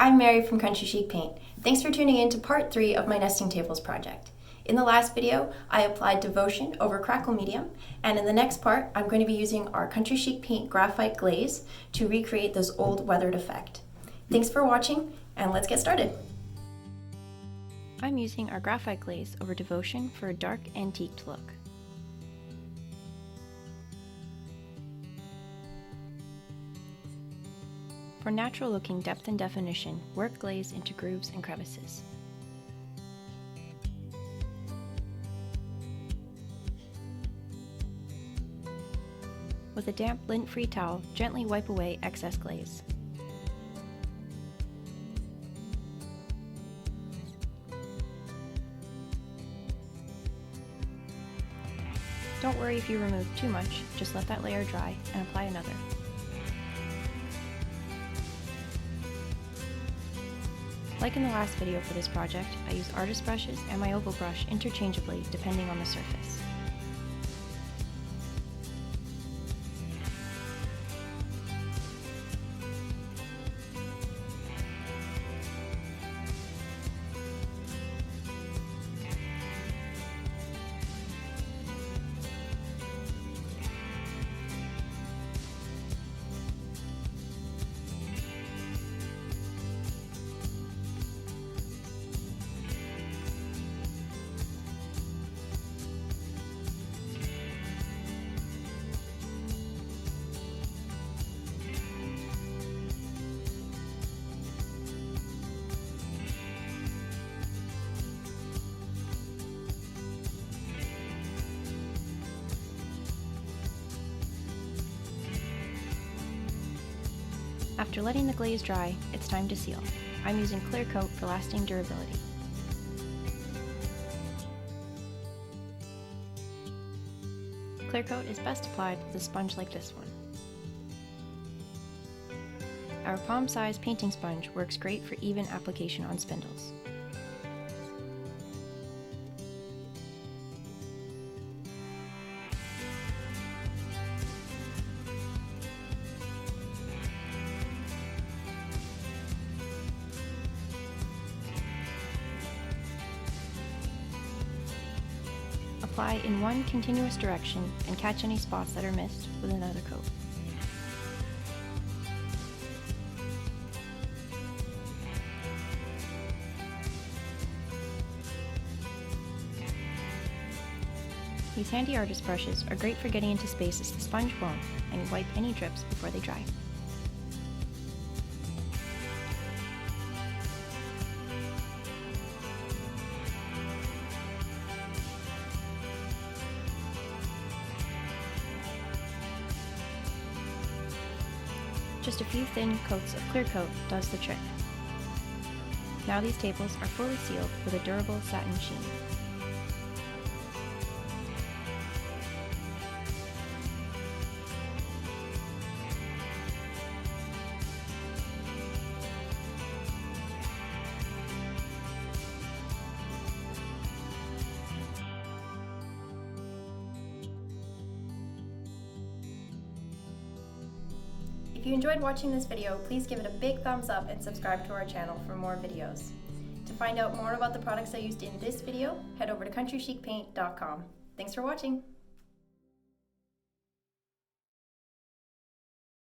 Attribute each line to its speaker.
Speaker 1: I'm Mary from Country Chic Paint. Thanks for tuning in to part 3 of my nesting tables project. In the last video, I applied Devotion over Crackle Medium, and in the next part, I'm going to be using our Country Chic Paint graphite glaze to recreate this old weathered effect. Thanks for watching, and let's get started. I'm using our graphite glaze over Devotion for a dark antiqued look. For natural looking depth and definition, work glaze into grooves and crevices. With a damp lint-free towel, gently wipe away excess glaze. Don't worry if you remove too much, just let that layer dry and apply another. Like in the last video for this project, I use artist brushes and my oval brush interchangeably depending on the surface. After letting the glaze dry, it's time to seal. I'm using clear coat for lasting durability. Clear coat is best applied with a sponge like this one. Our palm-sized painting sponge works great for even application on spindles. Apply in one continuous direction and catch any spots that are missed with another coat. These handy artist brushes are great for getting into spaces the sponge won't, and wipe any drips before they dry. Just a few thin coats of clear coat does the trick. Now these tables are fully sealed with a durable satin sheen. If you enjoyed watching this video, please give it a big thumbs up and subscribe to our channel for more videos. To find out more about the products I used in this video, head over to countrychicpaint.com. Thanks for watching!